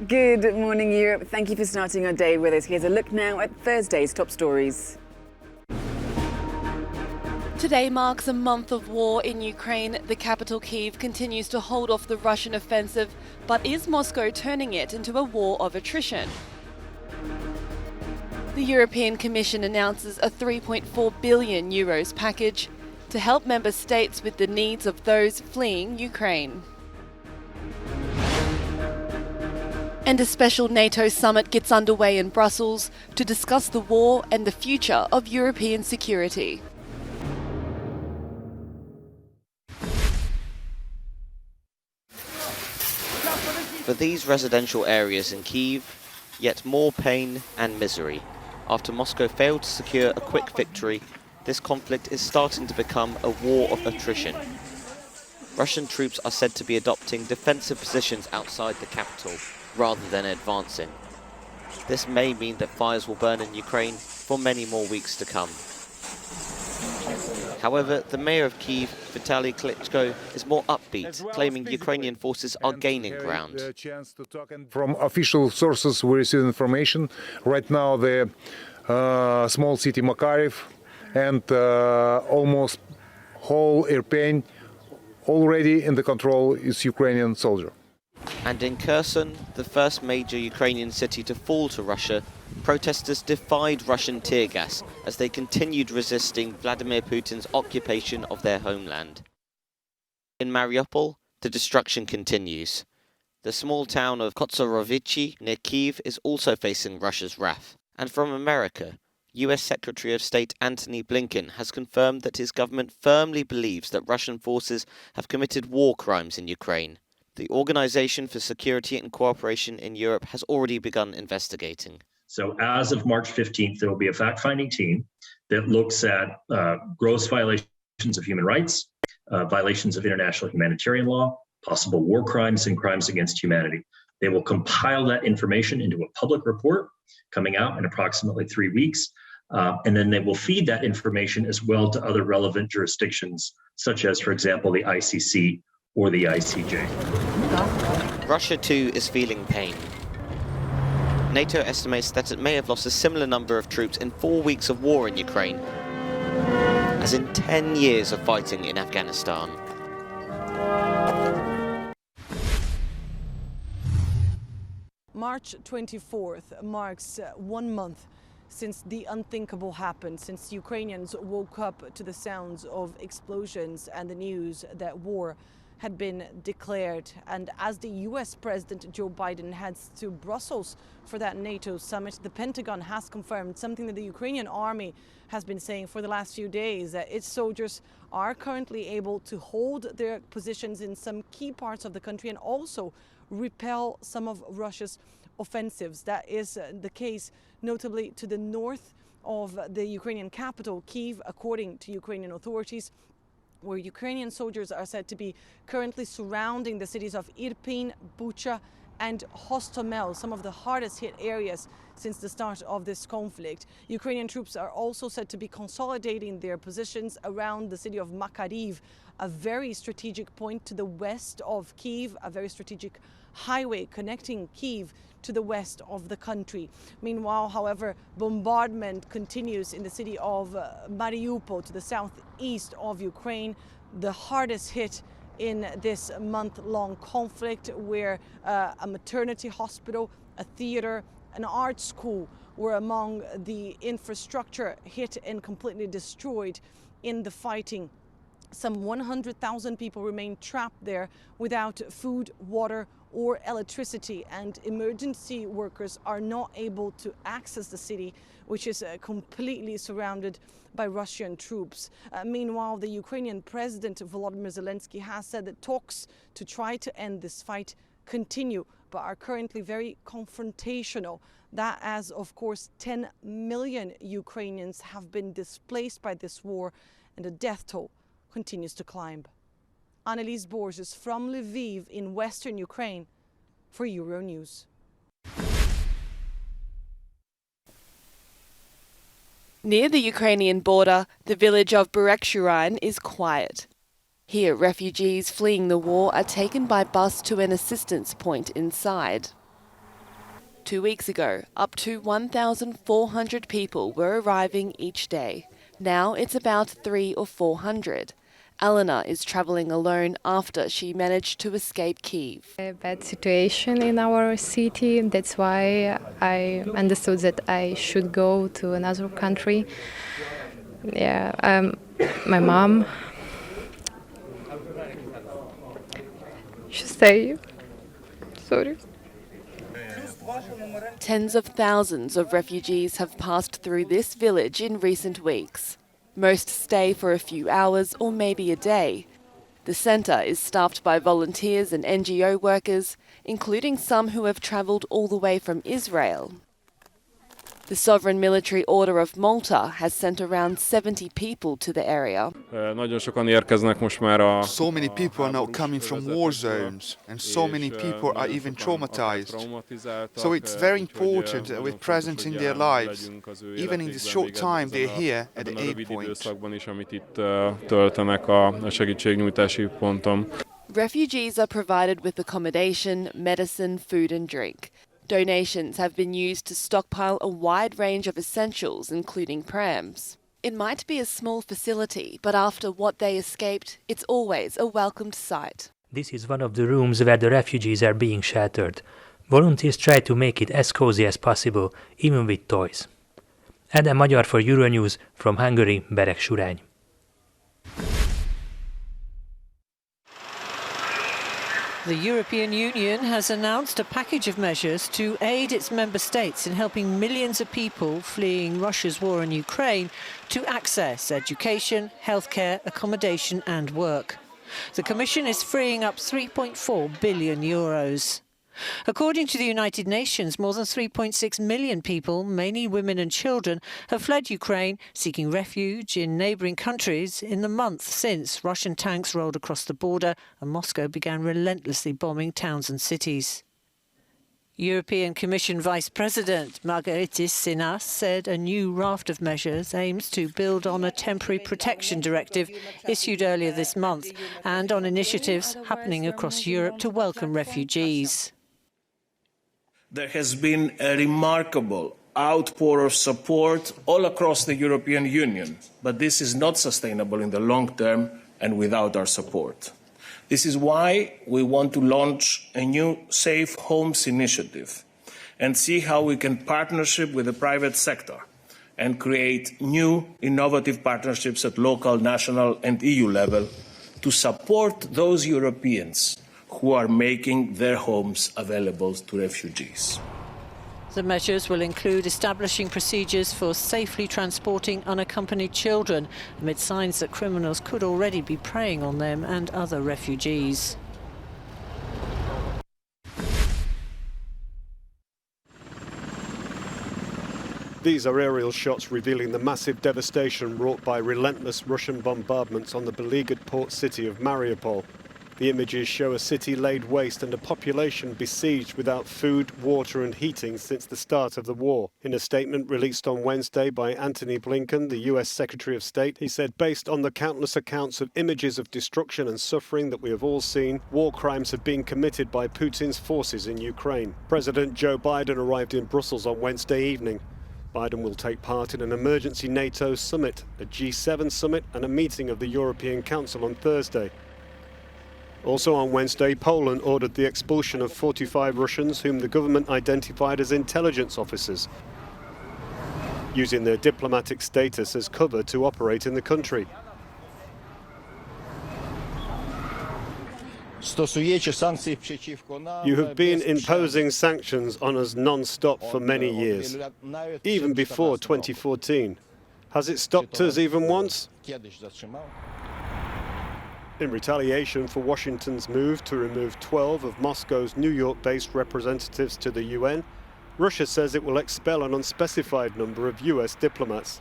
Good morning, Europe. Thank you for starting our day with us. Here's a look now at Thursday's top stories. Today marks a month of war in Ukraine. The capital, Kyiv, continues to hold off the Russian offensive, but is Moscow turning it into a war of attrition? The European Commission announces a €3.4 billion package to help member states with the needs of those fleeing Ukraine. And a special NATO summit gets underway in Brussels to discuss the war and the future of European security. For these residential areas in Kyiv, yet more pain and misery. After Moscow failed to secure a quick victory, this conflict is starting to become a war of attrition. Russian troops are said to be adopting defensive positions outside the capital, rather than advancing. This may mean that fires will burn in Ukraine for many more weeks to come. However, the mayor of Kyiv, Vitaly Klitschko, is more upbeat, claiming Ukrainian forces are gaining ground. From official sources we receive information. Right now the small city Makariv and almost whole Irpin already in the control is Ukrainian soldier. And in Kherson, the first major Ukrainian city to fall to Russia, protesters defied Russian tear gas as they continued resisting Vladimir Putin's occupation of their homeland. In Mariupol, the destruction continues. The small town of Kotsorovichi near Kyiv is also facing Russia's wrath. And from America, US Secretary of State Antony Blinken has confirmed that his government firmly believes that Russian forces have committed war crimes in Ukraine. The Organization for Security and Cooperation in Europe has already begun investigating. So as of March 15th, there will be a fact-finding team that looks at gross violations of human rights, violations of international humanitarian law, possible war crimes, and crimes against humanity. They will compile that information into a public report coming out in approximately 3 weeks, and then they will feed that information as well to other relevant jurisdictions, such as, for example, the ICC or the ICJ. Russia too is feeling pain. NATO estimates that it may have lost a similar number of troops in 4 weeks of war in Ukraine, as in 10 years of fighting in Afghanistan. March 24th marks 1 month since the unthinkable happened, since Ukrainians woke up to the sounds of explosions and the news that war had been declared. And as the US President Joe Biden heads to Brussels for that NATO summit, the Pentagon has confirmed something that the Ukrainian army has been saying for the last few days, that its soldiers are currently able to hold their positions in some key parts of the country and also repel some of Russia's offensives. That is the case notably to the north of the Ukrainian capital, Kyiv, according to Ukrainian authorities, where Ukrainian soldiers are said to be currently surrounding the cities of Irpin, Bucha and Hostomel, some of the hardest hit areas since the start of this conflict. Ukrainian troops are also said to be consolidating their positions around the city of Makariv, a very strategic point to the west of Kyiv, a very strategic highway connecting Kyiv to the west of the country. Meanwhile, however, bombardment continues in the city of Mariupol to the southeast of Ukraine, the hardest hit in this month-long conflict, where a maternity hospital, a theater, an art school were among the infrastructure hit and completely destroyed in the fighting. Some 100,000 people remain trapped there without food, water, or electricity, and emergency workers are not able to access the city, which is completely surrounded by Russian troops. Meanwhile, the Ukrainian President Volodymyr Zelensky has said that talks to try to end this fight continue, but are currently very confrontational. That as, of course, 10 million Ukrainians have been displaced by this war, and the death toll continues to climb. Annelise Borges from Lviv in western Ukraine for Euronews. Near the Ukrainian border, the village of Burekshurine is quiet. Here, refugees fleeing the war are taken by bus to an assistance point inside. 2 weeks ago, up to 1,400 people were arriving each day. Now it's about 300 or 400. Elena is travelling alone after she managed to escape Kyiv. A bad situation in our city, that's why I understood that I should go to another country. My mom should stay. Sorry. Tens of thousands of refugees have passed through this village in recent weeks. Most stay for a few hours or maybe a day. The centre is staffed by volunteers and NGO workers, including some who have travelled all the way from Israel. The Sovereign Military Order of Malta has sent around 70 people to the area. So many people are now coming from war zones, and so many people are even traumatized. So it's very important that we're present in their lives, even in this short time they're here at the aid point. Refugees are provided with accommodation, medicine, food and drink. Donations have been used to stockpile a wide range of essentials, including prams. It might be a small facility, but after what they escaped, it's always a welcomed sight. This is one of the rooms where the refugees are being sheltered. Volunteers try to make it as cozy as possible, even with toys. Ede Magyar for Euronews, from Hungary, Berek Surány. The European Union has announced a package of measures to aid its member states in helping millions of people fleeing Russia's war in Ukraine to access education, healthcare, accommodation and work. The Commission is freeing up €3.4 billion. According to the United Nations, more than 3.6 million people, mainly women and children, have fled Ukraine, seeking refuge in neighbouring countries in the month since Russian tanks rolled across the border and Moscow began relentlessly bombing towns and cities. European Commission Vice President Margaritis Sinas said a new raft of measures aims to build on a temporary protection directive issued earlier this month and on initiatives happening across Europe to welcome refugees. There has been a remarkable outpour of support all across the European Union, but this is not sustainable in the long term and without our support. This is why we want to launch a new Safe Homes initiative and see how we can partnership with the private sector and create new innovative partnerships at local, national and EU level to support those Europeans who are making their homes available to refugees. The measures will include establishing procedures for safely transporting unaccompanied children, amid signs that criminals could already be preying on them and other refugees. These are aerial shots revealing the massive devastation wrought by relentless Russian bombardments on the beleaguered port city of Mariupol. The images show a city laid waste and a population besieged without food, water and heating since the start of the war. In a statement released on Wednesday by Antony Blinken, the US Secretary of State, he said, based on the countless accounts of images of destruction and suffering that we have all seen, war crimes have been committed by Putin's forces in Ukraine. President Joe Biden arrived in Brussels on Wednesday evening. Biden will take part in an emergency NATO summit, a G7 summit and a meeting of the European Council on Thursday. Also on Wednesday, Poland ordered the expulsion of 45 Russians whom the government identified as intelligence officers, using their diplomatic status as cover to operate in the country. You have been imposing sanctions on us non-stop for many years, even before 2014. Has it stopped us even once? In retaliation for Washington's move to remove 12 of Moscow's New York-based representatives to the UN, Russia says it will expel an unspecified number of US diplomats.